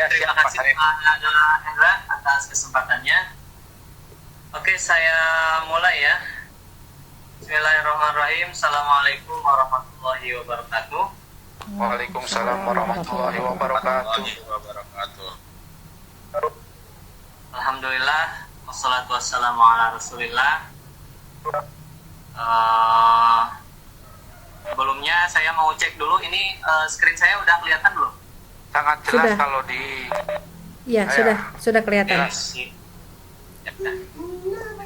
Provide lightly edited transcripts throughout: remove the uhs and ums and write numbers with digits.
Terima siap Pak kasih Arif. Pak Hendra atas kesempatannya. Oke, saya mulai ya. Bismillahirrahmanirrahim. Assalamualaikum warahmatullahi wabarakatuh. Waalaikumsalam warahmatullahi wabarakatuh. Alhamdulillah, wassalatu wassalamu ala rasulillah. Eh, Sebelumnya saya mau cek dulu ini screen saya udah kelihatan belum? Sangat jelas Sudah. kalau di Iya, sudah kelihatan. Sip. Ya,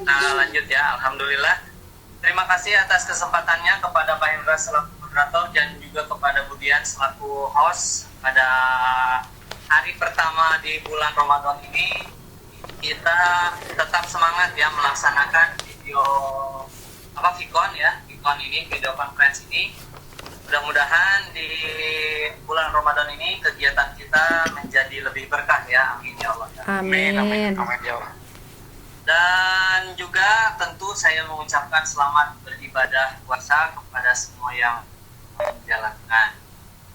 nah, lanjut ya. Alhamdulillah. Terima kasih atas kesempatannya kepada Pak Hendra selaku moderator dan juga kepada Budian selaku host pada hari pertama di bulan Ramadan ini. Kita tetap semangat ya melaksanakan VCon ya, VCon ini, video conference ini. Mudah-mudahan di bulan Ramadan ini kegiatan kita menjadi lebih berkah ya, amin ya Allah. Amin. amin ya Allah. Dan juga tentu saya mengucapkan selamat beribadah puasa kepada semua yang menjalankan.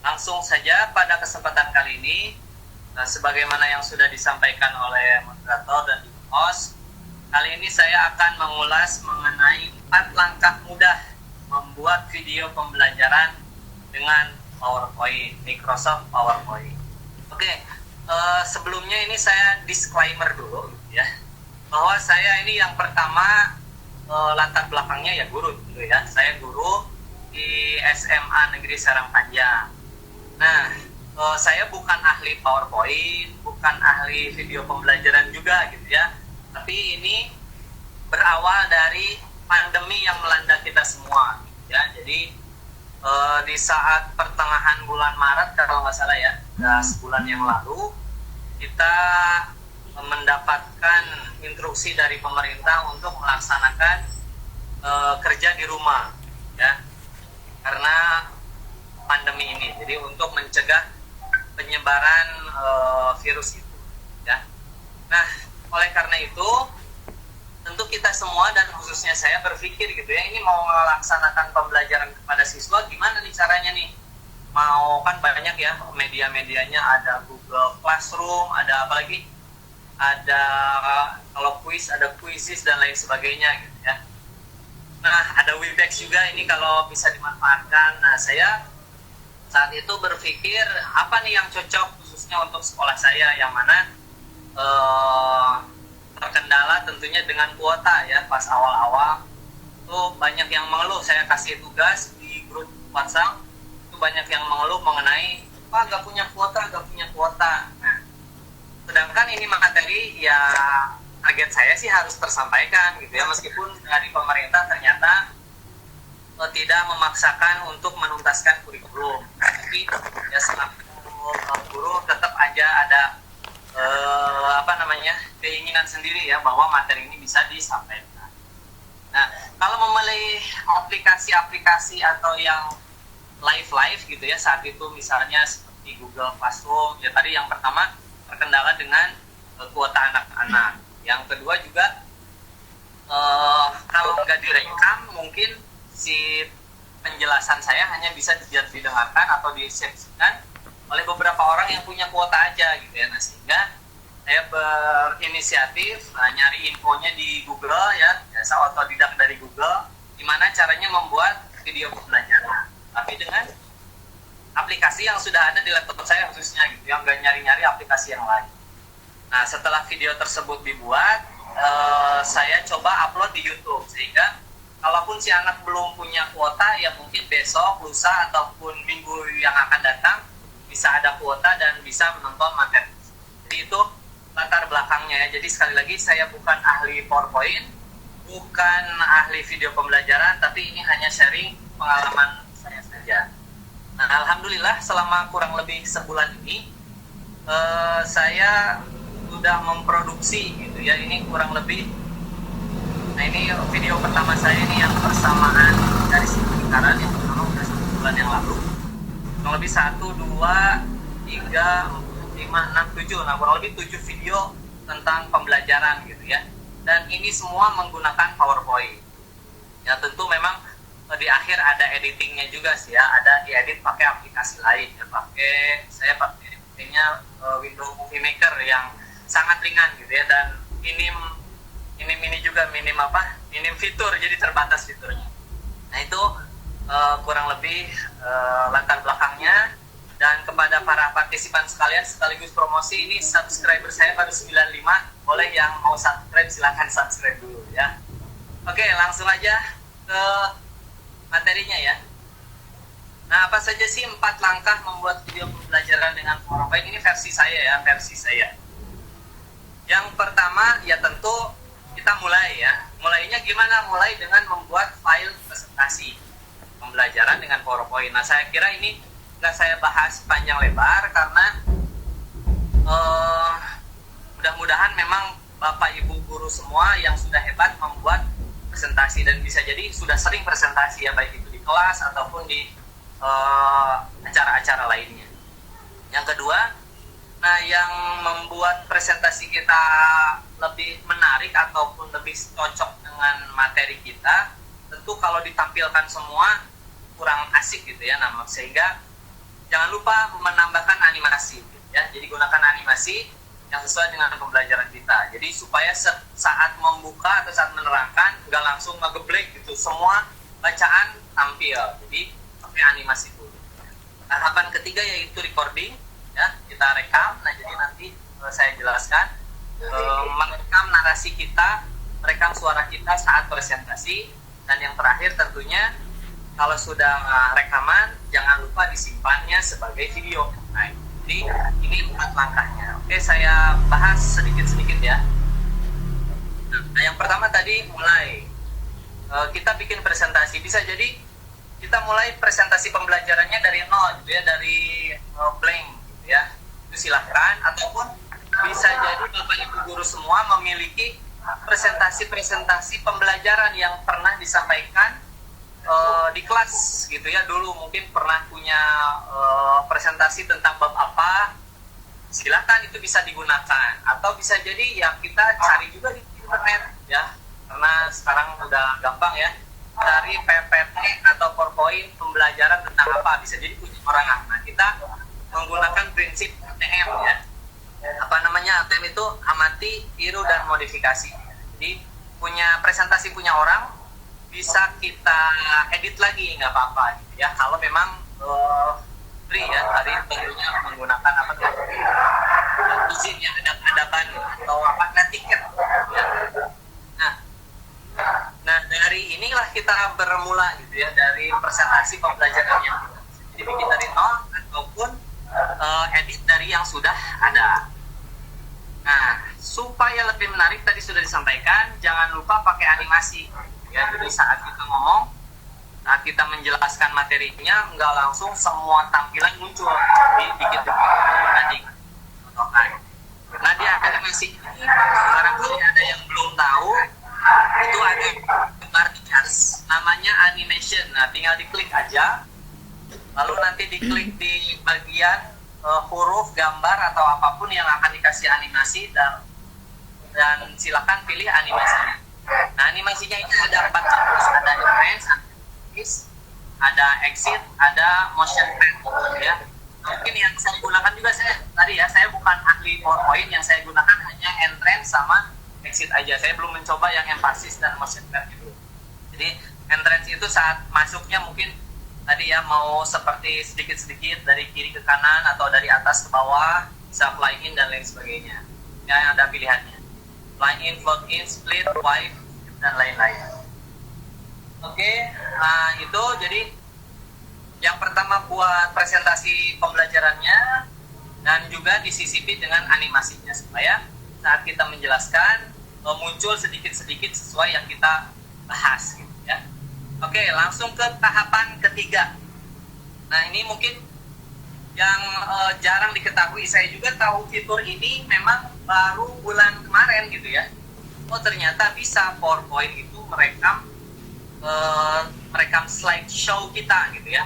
Langsung saja pada kesempatan kali ini, sebagaimana yang sudah disampaikan oleh moderator dan host, kali ini saya akan mengulas mengenai 4 langkah mudah membuat video pembelajaran dengan PowerPoint, Microsoft PowerPoint. Oke, sebelumnya ini saya disclaimer dulu ya, bahwa saya ini yang pertama latar belakangnya ya guru gitu ya. Saya guru di SMA Negeri Serang Panjang. Nah, saya bukan ahli PowerPoint, bukan ahli video pembelajaran juga gitu ya. Tapi ini berawal dari pandemi yang melanda kita semua gitu ya. Jadi di saat pertengahan bulan Maret kalau nggak salah ya, sebulan yang lalu kita mendapatkan instruksi dari pemerintah untuk melaksanakan kerja di rumah ya, karena pandemi ini. Jadi untuk mencegah penyebaran virus itu ya. Nah, oleh karena itu tentu kita semua dan khususnya saya berpikir gitu ya, ini mau melaksanakan pembelajaran kepada siswa gimana nih caranya nih. Mau kan banyak ya media-medianya, ada Google Classroom, ada apa lagi, ada kalau kuis, ada Quizizz dan lain sebagainya gitu ya. Nah, ada Webex juga ini kalau bisa dimanfaatkan. Nah, saya saat itu berpikir apa nih yang cocok khususnya untuk sekolah saya, yang mana terkendala tentunya dengan kuota ya. Pas awal-awal tuh banyak yang mengeluh, saya kasih tugas di grup WhatsApp, itu banyak yang mengeluh mengenai Pak gak punya kuota. Nah, sedangkan ini materi ya target saya sih harus tersampaikan gitu ya, meskipun dari pemerintah ternyata tidak memaksakan untuk menuntaskan kurikulum, tapi ya selaku guru tetap aja ada keinginan sendiri ya bahwa materi ini bisa disampaikan. Nah, kalau memilih aplikasi-aplikasi atau yang live gitu ya, saat itu misalnya seperti Google Classroom ya, tadi yang pertama terkendala dengan kuota anak-anak. Yang kedua juga kalau nggak direkam mungkin si penjelasan saya hanya bisa didengarkan atau diseksikan oleh beberapa orang yang punya kuota aja gitu ya. Nah, sehingga saya berinisiatif nyari infonya di Google ya, biasa otodidak dari Google, gimana caranya membuat video pembelajaran tapi dengan aplikasi yang sudah ada di laptop saya khususnya gitu, yang nggak nyari-nyari aplikasi yang lain. Nah, setelah video tersebut dibuat, saya coba upload di YouTube, sehingga kalaupun si anak belum punya kuota, ya mungkin besok, lusa, ataupun minggu yang akan datang bisa ada kuota dan bisa menonton materi. Jadi itu latar belakangnya ya. Jadi sekali lagi saya bukan ahli PowerPoint, bukan ahli video pembelajaran, tapi ini hanya sharing pengalaman saya saja. Nah, alhamdulillah selama kurang lebih sebulan ini saya sudah memproduksi gitu ya, ini kurang lebih. Nah, ini video pertama saya ini yang bersamaan dari lingkaran yang pertama udah 1 bulan yang lalu. Kurang lebih 1, 2, 3, 4, 5, 6, 7. Nah, kurang lebih 7 video tentang pembelajaran gitu ya. Dan ini semua menggunakan PowerPoint. Ya, tentu memang di akhir ada editingnya juga sih ya. Ada diedit pakai aplikasi lain ya. Saya pakai pakainya Windows Movie Maker yang sangat ringan gitu ya, dan ini juga minim fitur, jadi terbatas fiturnya. Nah itu kurang lebih latar belakangnya. Dan kepada para partisipan sekalian, sekaligus promosi, ini subscriber saya baru 95, boleh yang mau subscribe silahkan subscribe dulu ya. Oke, langsung aja ke materinya ya. Nah, apa saja sih 4 langkah membuat video pembelajaran dengan PowerPoint? Ini versi saya ya, versi saya. Yang pertama ya tentu kita mulai ya. Mulainya gimana? Mulai dengan membuat file presentasi pembelajaran dengan PowerPoint. Nah, saya kira ini nggak saya bahas panjang lebar karena mudah-mudahan memang Bapak Ibu guru semua yang sudah hebat membuat presentasi, dan bisa jadi sudah sering presentasi ya, baik itu di kelas ataupun di acara-acara lainnya. Yang kedua, nah yang membuat presentasi kita lebih menarik ataupun lebih cocok dengan materi kita, tentu kalau ditampilkan semua kurang asik gitu ya, sehingga jangan lupa menambahkan animasi ya. Jadi gunakan animasi yang sesuai dengan pembelajaran kita. Jadi supaya saat membuka atau saat menerangkan nggak langsung ngegeblek gitu, semua bacaan tampil. Jadi pakai animasi dulu. Tahapan ketiga yaitu recording ya, kita rekam. Nah jadi nanti saya jelaskan merekam narasi kita, merekam suara kita saat presentasi. Dan yang terakhir tentunya kalau sudah rekaman, jangan lupa disimpannya sebagai video. Nah, jadi ini 4 langkahnya. Oke, saya bahas sedikit-sedikit ya. Nah, yang pertama tadi mulai. Kita bikin presentasi. Bisa jadi kita mulai presentasi pembelajarannya dari nol, gitu ya, dari blank, gitu ya. Itu silahkan. Ataupun bisa jadi Bapak Ibu guru semua memiliki presentasi-presentasi pembelajaran yang pernah disampaikan di kelas gitu ya. Dulu mungkin pernah punya presentasi tentang bab apa, silahkan itu bisa digunakan. Atau bisa jadi ya kita cari juga di internet ya, karena sekarang udah gampang ya, cari PPT atau PowerPoint pembelajaran tentang apa, bisa jadi punya orang. Nah kita menggunakan prinsip ATM ya, ATM itu amati, tiru, dan modifikasi. Jadi punya presentasi punya orang bisa kita edit lagi, nggak apa-apa gitu ya, kalau memang free ya, hari tentunya menggunakan izin yang ada atau tiket ya. Nah dari inilah kita bermula gitu ya, dari presentasi pembelajaran yang kita jadi bikin dari nol ataupun edit dari yang sudah ada. Nah supaya lebih menarik tadi sudah disampaikan, jangan lupa pakai animasi ya. Jadi saat kita ngomong, saat kita menjelaskan materinya, nggak langsung semua tampilan muncul, dibikin tadi. Nah di animasi ini barangkali ada yang belum tahu, itu ada bar charts, namanya animation. Nah tinggal diklik aja, lalu nanti diklik di bagian huruf, gambar atau apapun yang akan dikasih animasi, dan silakan pilih animasinya. Nah animasinya itu ada 4 jenis, ada advance, ada exit, ada motion blur ya. Mungkin yang saya gunakan juga saya bukan ahli PowerPoint, yang saya gunakan hanya entrance sama exit aja. Saya belum mencoba yang emphasis dan motion blur gitu. Jadi entrance itu saat masuknya mungkin tadi ya mau seperti sedikit-sedikit dari kiri ke kanan atau dari atas ke bawah, bisa fly in dan lain sebagainya. Ya ada pilihannya. Fly in, float in, split, wipe, dan lain-lain. Oke, nah itu jadi yang pertama buat presentasi pembelajarannya, dan juga disisipi dengan animasinya supaya saat kita menjelaskan muncul sedikit-sedikit sesuai yang kita bahas gitu ya. Oke, langsung ke tahapan ketiga. Nah ini mungkin yang jarang diketahui, saya juga tahu fitur ini memang baru bulan kemarin gitu ya. Oh ternyata bisa PowerPoint itu merekam slideshow kita gitu ya,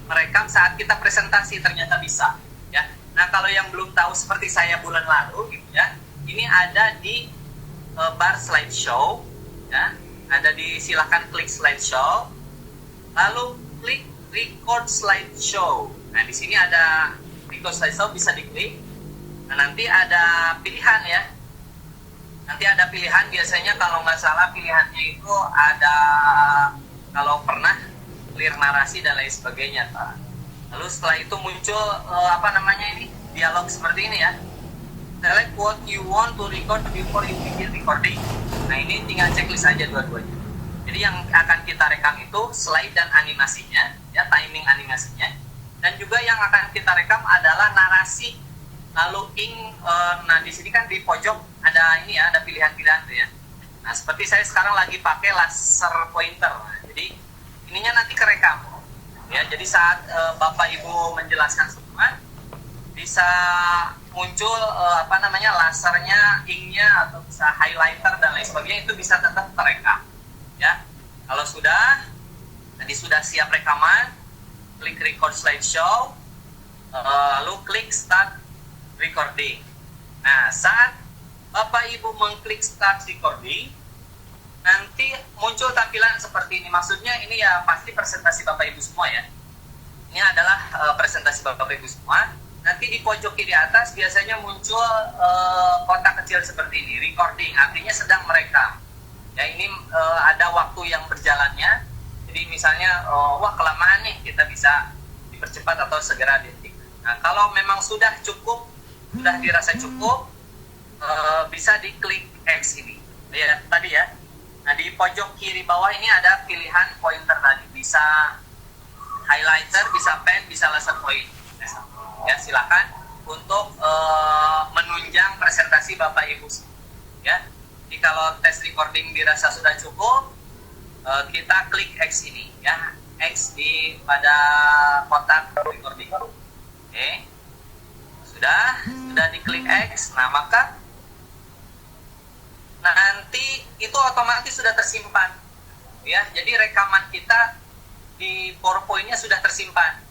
merekam saat kita presentasi, ternyata bisa ya. Nah kalau yang belum tahu seperti saya bulan lalu gitu ya, ini ada di bar slideshow ya, silahkan klik slideshow, lalu klik record slideshow. Nah di sini ada record slideshow bisa diklik. Nah, nanti ada pilihan ya. Nanti ada pilihan, biasanya kalau nggak salah pilihannya itu ada, kalau pernah, clear narasi dan lain sebagainya, Pak. Lalu setelah itu muncul dialog seperti ini ya. Select what you want to record before you begin recording. Nah, ini tinggal checklist aja dua-duanya. Jadi yang akan kita rekam itu slide dan animasinya, ya, timing animasinya. Dan juga yang akan kita rekam adalah narasi. Lalu nah di sini kan di pojok ada ini ya, ada pilihan-pilihan tuh ya. Nah, seperti saya sekarang lagi pakai laser pointer. Nah, jadi ininya nanti kerekam. Ya, jadi saat Bapak Ibu menjelaskan semua, bisa muncul lasernya, inknya, atau bisa highlighter dan lain sebagainya, itu bisa tetap terekam. Ya, kalau tadi sudah siap rekaman, klik record slideshow, lalu klik start recording. Nah, saat Bapak Ibu mengklik start recording, nanti muncul tampilan seperti ini. Maksudnya ini ya pasti presentasi Bapak Ibu semua ya. Ini adalah presentasi Bapak Ibu semua. Nanti di pojok kiri atas biasanya muncul kotak kecil seperti ini, recording, artinya sedang merekam. Ya, ini ada waktu yang berjalannya. Jadi misalnya, wah kelamaan nih, kita bisa dipercepat atau segera dihentikan. Nah, kalau memang sudah cukup, sudah dirasa cukup, bisa diklik X ini. Ya, tadi ya. Nah, di pojok kiri bawah ini ada pilihan pointer tadi. Bisa highlighter, bisa pen, bisa laser point. Ya, silakan untuk menunjang presentasi Bapak Ibu. Ya. Jadi kalau tes recording dirasa sudah cukup, kita klik X ini ya. X pada kotak recording. Oke. Sudah diklik X. Nah, maka nanti itu otomatis sudah tersimpan. Ya, jadi rekaman kita di PowerPoint-nya sudah tersimpan.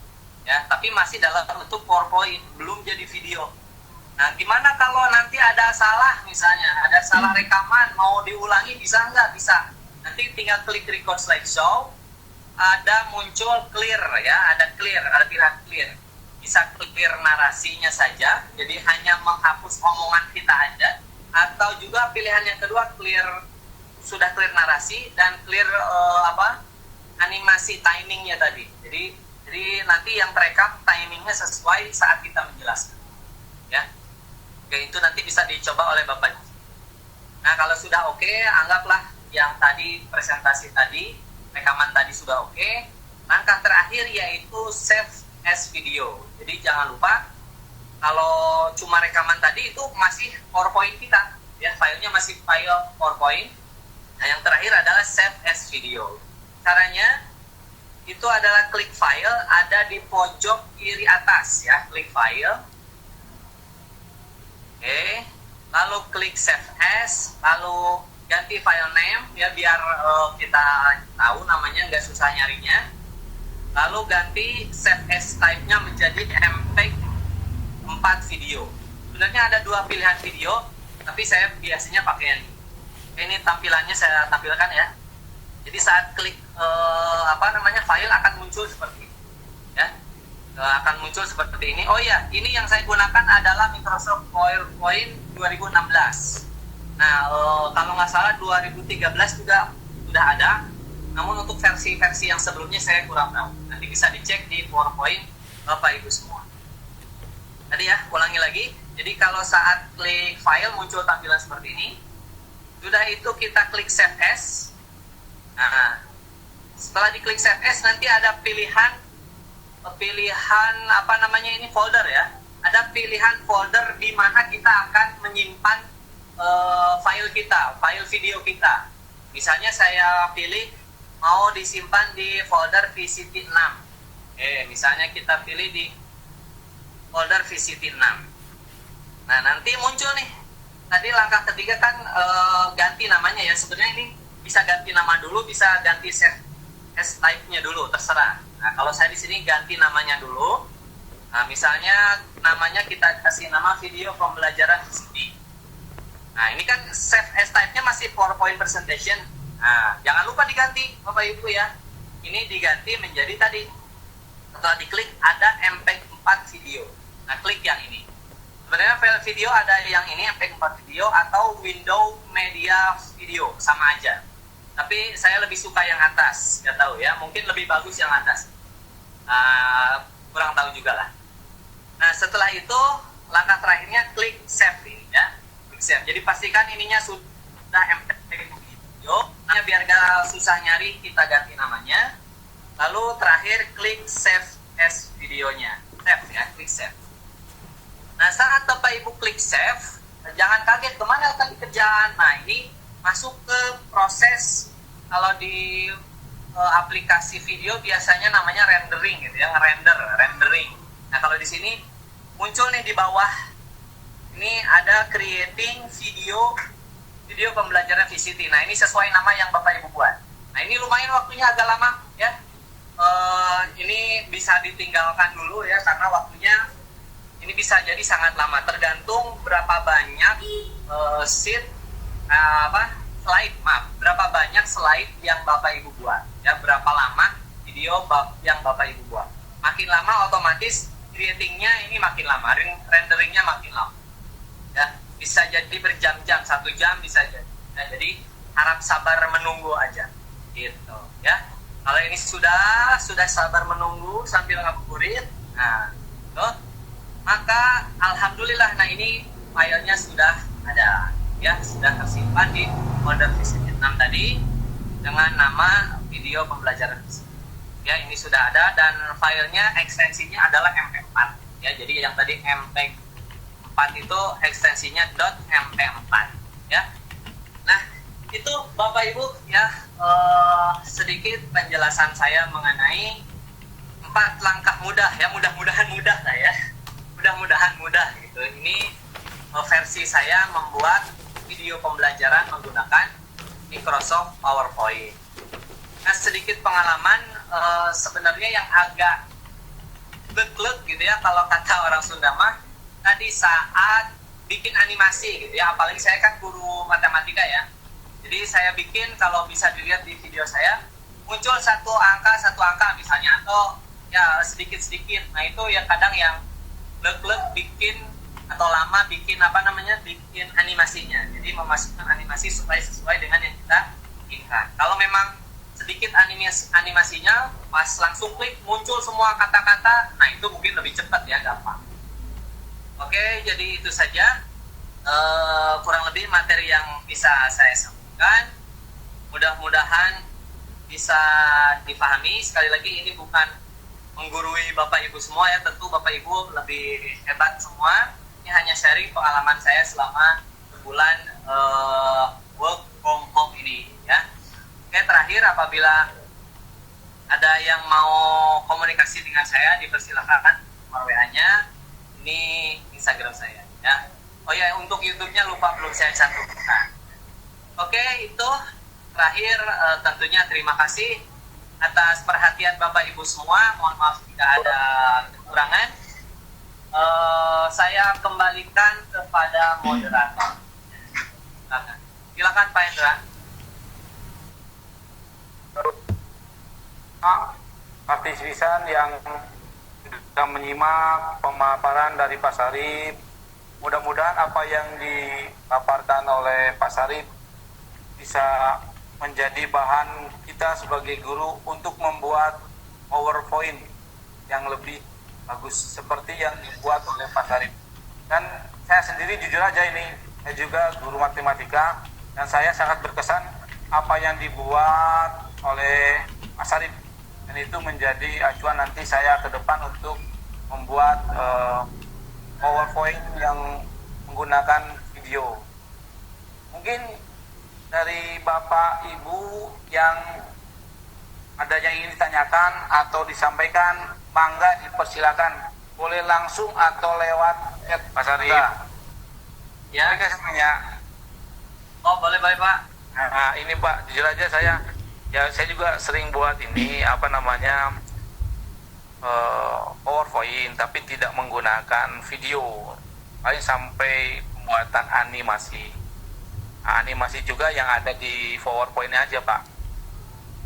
Ya, tapi masih dalam bentuk PowerPoint, belum jadi video. Nah, gimana kalau nanti ada salah, misalnya ada salah rekaman, mau diulangi bisa nggak? Bisa. Nanti tinggal klik record slideshow, ada muncul clear ya, ada pilihan clear. Bisa clear narasinya saja, jadi hanya menghapus omongan kita aja. Atau juga pilihan yang kedua sudah clear narasi dan clear animasi timingnya tadi. Jadi nanti yang terekam timingnya sesuai saat kita menjelaskan. Ya. Oke, itu nanti bisa dicoba oleh Bapak. Nah, kalau sudah oke, anggaplah yang tadi presentasi tadi, rekaman tadi sudah oke. Langkah terakhir yaitu save as video. Jadi jangan lupa, kalau cuma rekaman tadi itu masih PowerPoint kita, ya, filenya masih file PowerPoint. Nah, yang terakhir adalah save as video. Caranya itu adalah klik file, ada di pojok kiri atas ya, klik file. Oke, lalu klik save as, lalu ganti file name ya, biar kita tahu namanya, nggak susah nyarinya. Lalu ganti save as type-nya menjadi MPEG-4 video. Sebenarnya ada dua pilihan video, tapi saya biasanya pakai yang ini. Ini tampilannya saya tampilkan ya. Jadi saat klik file akan muncul seperti ini. Ya. Akan muncul seperti ini. Oh iya, ini yang saya gunakan adalah Microsoft PowerPoint 2016. Nah, kalau nggak salah 2013 juga sudah ada. Namun untuk versi-versi yang sebelumnya saya kurang tahu. Nanti bisa dicek di PowerPoint Bapak Ibu semua. Tadi ya, ulangi lagi. Jadi kalau saat klik file muncul tampilan seperti ini. Sudah itu kita klik save as. Nah, setelah diklik save as nanti ada pilihan folder ya. Ada pilihan folder di mana kita akan menyimpan file kita, file video kita. Misalnya saya pilih mau disimpan di folder VCT 6. Misalnya kita pilih di folder VCT 6. Nah, nanti muncul nih. Tadi langkah ketiga kan ganti namanya ya. Sebenarnya ini bisa ganti nama dulu, bisa ganti save as type-nya dulu, terserah. Nah, kalau saya di sini ganti namanya dulu. Nah, misalnya namanya kita kasih nama video pembelajaran VCT. Nah, ini kan save as type-nya masih PowerPoint presentation. Nah, jangan lupa diganti Bapak Ibu ya. Ini diganti menjadi tadi, setelah diklik ada MPEG 4 video. Nah, klik yang ini. Sebenarnya file video ada yang ini MP4 video atau window media video, sama aja. Tapi saya lebih suka yang atas, nggak tahu ya, mungkin lebih bagus yang atas. Kurang tahu juga lah. Nah, setelah itu langkah terakhirnya klik save ini ya. Klik save. Jadi pastikan ininya sudah MP4 video. Nah, biar gak susah nyari, kita ganti namanya. Lalu terakhir klik save as videonya. Save ya, klik save. Nah, saat Bapak Ibu klik save, jangan kaget kemana tadi kerjaan. Nah, ini masuk ke proses, kalau di aplikasi video biasanya namanya rendering gitu ya, rendering. Nah, kalau di sini muncul nih di bawah, ini ada creating video pembelajaran VCT. Nah, ini sesuai nama yang Bapak Ibu buat. Nah, ini lumayan waktunya agak lama ya. Ini bisa ditinggalkan dulu ya, karena waktunya ini bisa jadi sangat lama, tergantung berapa banyak berapa banyak slide yang Bapak Ibu buat ya, berapa lama video yang Bapak Ibu buat. Makin lama otomatis creatingnya ini makin lama, renderingnya makin lama ya, bisa jadi berjam-jam, 1 jam bisa jadi ya, jadi harap sabar menunggu aja gitu ya. Kalau ini sudah sabar menunggu sambil ngabuburit, nah tuh, maka alhamdulillah, nah ini filenya sudah ada ya, sudah tersimpan di folder VCT 6 tadi dengan nama video pembelajaran VCT ya. Ini sudah ada dan filenya ekstensinya adalah MP4 ya. Jadi yang tadi MP4 itu ekstensinya .mp4 ya. Nah, itu Bapak Ibu ya, sedikit penjelasan saya mengenai 4 langkah mudah ya, mudah-mudahan mudah lah ya, mudah-mudahan mudah gitu. Ini versi saya membuat video pembelajaran menggunakan Microsoft PowerPoint. Nah, sedikit pengalaman, sebenarnya yang agak glek gitu ya, kalau kata orang Sunda mah, tadi saat bikin animasi gitu ya, apalagi saya kan guru matematika ya, jadi saya bikin, kalau bisa dilihat di video saya, muncul satu angka misalnya, atau ya sedikit-sedikit. Nah, itu yang kadang yang glek bikin atau lama bikin bikin animasinya. Jadi memasukkan animasi supaya sesuai dengan yang kita inginkan. Kalau memang sedikit animasinya, pas langsung klik muncul semua kata-kata, nah itu mungkin lebih cepat ya, gampang. Oke, jadi itu saja kurang lebih materi yang bisa saya sampaikan. Mudah-mudahan bisa dipahami. Sekali lagi, ini bukan menggurui Bapak Ibu semua ya, tentu Bapak Ibu lebih hebat semua. Ini hanya sharing pengalaman saya selama sebulan work from home ini ya. Oke, terakhir, apabila ada yang mau komunikasi dengan saya, dipersilakan nomor WA-nya, ini Instagram saya ya. Oh ya, untuk YouTube-nya lupa belum saya cantumkan. Oke, itu terakhir, tentunya terima kasih atas perhatian Bapak Ibu semua. Mohon maaf jika ada kekurangan. Saya kembalikan kepada moderator. Silakan Pak Hendra. Partisipan yang sudah menyimak pemaparan dari Pak Sarip, mudah-mudahan apa yang dipaparkan oleh Pak Sarip bisa menjadi bahan kita sebagai guru untuk membuat PowerPoint yang lebih bagus seperti yang dibuat oleh Pak Sarip. Dan saya sendiri jujur aja, ini saya juga guru matematika, dan saya sangat berkesan apa yang dibuat oleh Pak Sarip, dan itu menjadi acuan nanti saya ke depan untuk membuat PowerPoint yang menggunakan video. Mungkin dari Bapak Ibu yang ada yang ingin ditanyakan atau disampaikan, mangga dipersilakan, boleh langsung atau lewat chat Pak Sarip. Ya, saya tanya. Oh, boleh Pak. Nah, ini Pak, jujur aja saya juga sering buat ini PowerPoint, tapi tidak menggunakan video, paling sampai pembuatan animasi. Nah, animasi juga yang ada di PowerPoint aja Pak.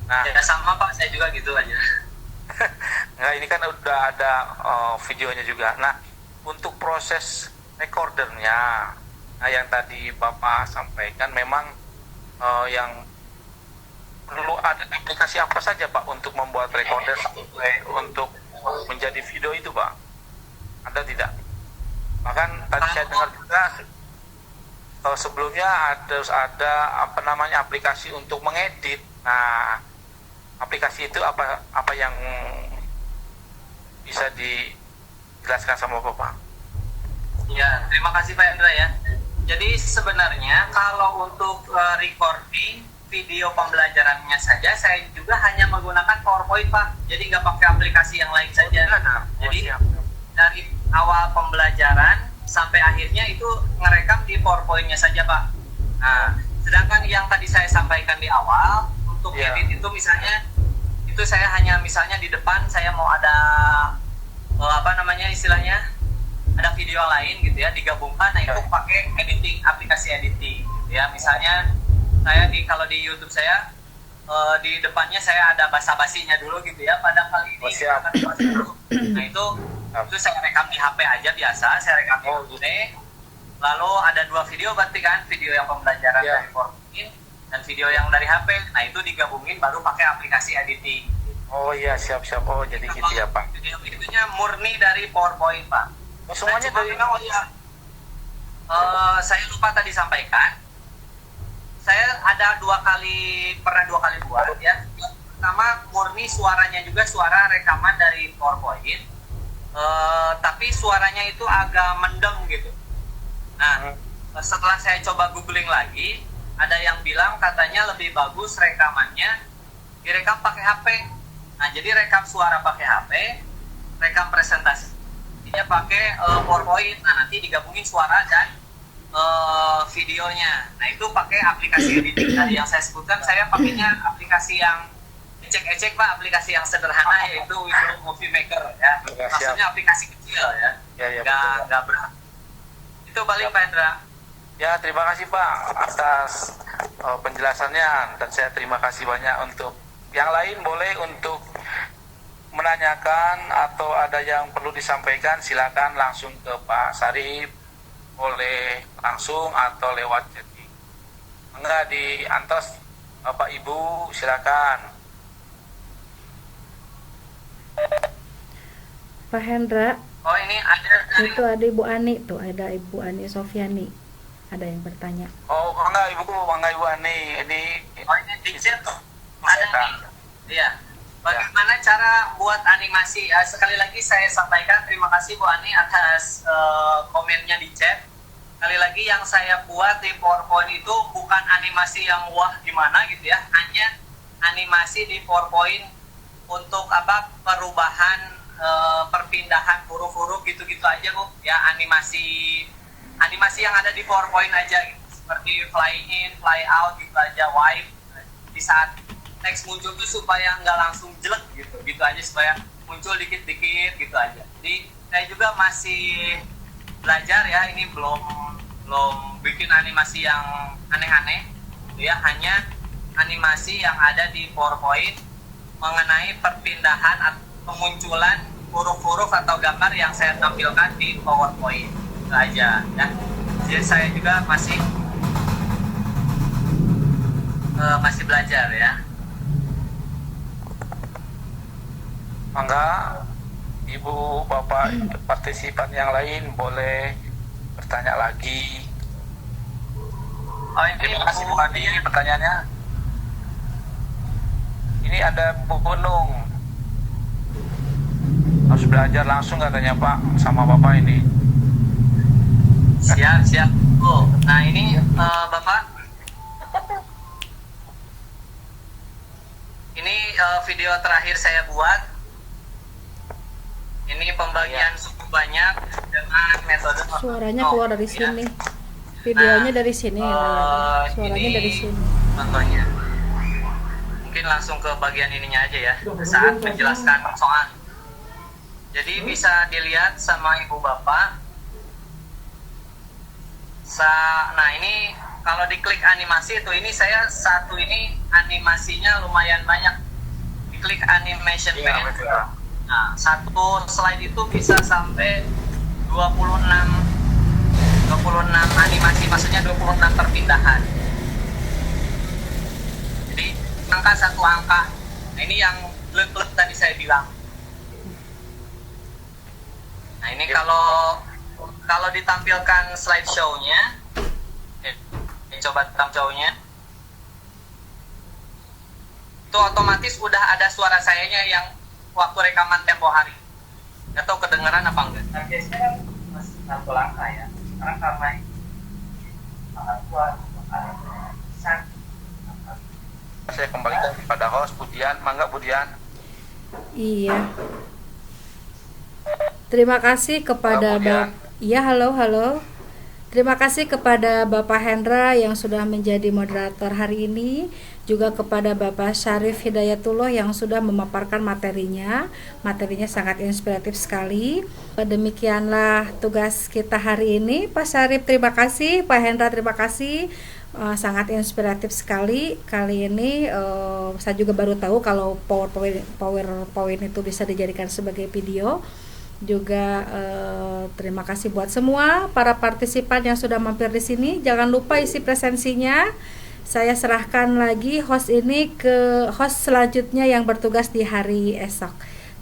Nah, ya sama Pak, saya juga gitu aja. Nah, ini kan udah ada videonya juga. Nah, untuk proses recordernya, nah yang tadi Bapak sampaikan memang yang perlu ada aplikasi apa saja Pak untuk membuat recorder sampai untuk menjadi video itu Pak? Ada tidak? Bahkan tadi saya dengar juga sebelumnya ada apa namanya aplikasi untuk mengedit. Nah, aplikasi itu apa yang bisa dijelaskan sama Bapak? Ya, terima kasih Pak Hendra ya. Jadi sebenarnya kalau untuk recording video pembelajarannya saja, saya juga hanya menggunakan PowerPoint Pak. Jadi nggak pakai aplikasi yang lain saja. Jadi dari awal pembelajaran sampai akhirnya itu ngerekam di PowerPoint-nya saja Pak. Nah, sedangkan yang tadi saya sampaikan di awal untuk edit itu misalnya itu saya hanya misalnya di depan saya mau ada apa namanya istilahnya ada video lain gitu ya digabungkan, nah itu pakai editing, aplikasi editing gitu ya. Misalnya saya kalau di YouTube saya di depannya saya ada basa-basinya dulu gitu ya, pada kali ini akan dibahas dulu. Nah itu saya rekam di HP aja biasa, saya rekam di HP. Lalu ada 2 video berarti kan, video yang pembelajaran dari PowerPoint dan video yang dari HP. Nah itu digabungin baru pakai aplikasi editing. Oh iya, siap-siap. Oh jadi gitu ya Pak. Video itunya murni dari PowerPoint Pak. Semuanya dari saya lupa tadi sampaikan. Saya ada pernah dua kali buat ya. Yang pertama murni suaranya juga suara rekaman dari PowerPoint, tapi suaranya itu agak mendem gitu. Nah, setelah saya coba googling lagi, ada yang bilang katanya lebih bagus rekamannya direkam pakai HP. Nah, jadi rekam suara pakai HP, rekam presentasinya pakai PowerPoint. Nah, nanti digabungin suara dan videonya. Nah, itu pakai aplikasi editing tadi yang saya sebutkan. Saya pakainya aplikasi yang ecek-ecek Pak, aplikasi yang sederhana yaitu Windows Movie Maker ya. Maksudnya aplikasi kecil ya. Nggak berat. Itu paling Pak Hendra. Ya, terima kasih Pak atas penjelasannya, dan saya terima kasih banyak. Untuk yang lain boleh untuk menanyakan atau ada yang perlu disampaikan, silakan langsung ke Pak Sarip, boleh langsung atau lewat chatting. Enggak di Antos, Bapak Ibu silakan. Pak Hendra, Oh ini ada itu ada Ibu Ani tuh, ada Ibu Ani Sofiani, ada yang bertanya. Oh enggak Ibu Ani, ini di chat ada nih. Iya. Bagaimana cara buat animasi? Sekali lagi saya sampaikan terima kasih Bu Ani atas komennya di chat. Sekali lagi yang saya buat di PowerPoint itu bukan animasi yang wah gimana gitu ya, hanya animasi di PowerPoint untuk perubahan perpindahan huruf-huruf gitu-gitu aja Bu ya, animasi yang ada di PowerPoint aja gitu. Seperti fly in, fly out gitu aja, wipe di saat teks muncul tuh supaya nggak langsung jelek gitu aja, supaya muncul dikit-dikit gitu aja. Jadi saya juga masih belajar ya, ini belum bikin animasi yang aneh-aneh gitu ya, hanya animasi yang ada di PowerPoint mengenai perpindahan atau pemunculan huruf-huruf atau gambar yang saya tampilkan di PowerPoint itu aja ya. Jadi saya juga masih belajar ya. Mangga Ibu Bapak partisipan yang lain boleh bertanya lagi. Oh, ini terima kasih Bu Adi pertanyaannya. Ini ada Bu Gunung, harus belajar langsung katanya Pak sama Bapak ini. Siap. Oh, nah ini Bapak, ini video terakhir saya buat. Ini pembagian suku banyak dengan metode Suaranya keluar dari sini, videonya dari sini, suaranya dari sini. Contohnya, mungkin langsung ke bagian ininya aja ya, saat menjelaskan soal. Jadi bisa dilihat sama Ibu Bapak. Nah ini kalau diklik animasi itu, ini saya satu ini animasinya lumayan banyak. Diklik animation pen. Nah, satu slide itu bisa sampai 26 animasi, maksudnya 26 perpindahan. Jadi angka satu angka. Nah, ini yang klub tadi saya bilang. Nah, ini kalau ditampilkan slideshow-nya, coba show-nya, itu otomatis udah ada suara sayanya yang waktu rekaman tempo hari. Nggak tahu kedengeran apa enggak. Nah, biasanya masih satu langkah ya. Sekarang karena sangat kuat, Saya kembalikan kepada host Budian. Mangga Budian. Iya. Terima kasih kepada Iya, halo. Terima kasih kepada Bapak Hendra yang sudah menjadi moderator hari ini, juga kepada Bapak Syarif Hidayatullah yang sudah memaparkan materinya. Materinya sangat inspiratif sekali. Demikianlah tugas kita hari ini. Pak Syarif terima kasih, Pak Hendra terima kasih. Sangat inspiratif sekali. Kali ini saya juga baru tahu kalau PowerPoint itu bisa dijadikan sebagai video. Juga terima kasih buat semua para partisipan yang sudah mampir di sini. Jangan lupa isi presensinya. Saya serahkan lagi host ini ke host selanjutnya yang bertugas di hari esok.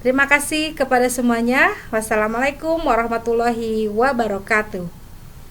Terima kasih kepada semuanya. Wassalamualaikum warahmatullahi wabarakatuh.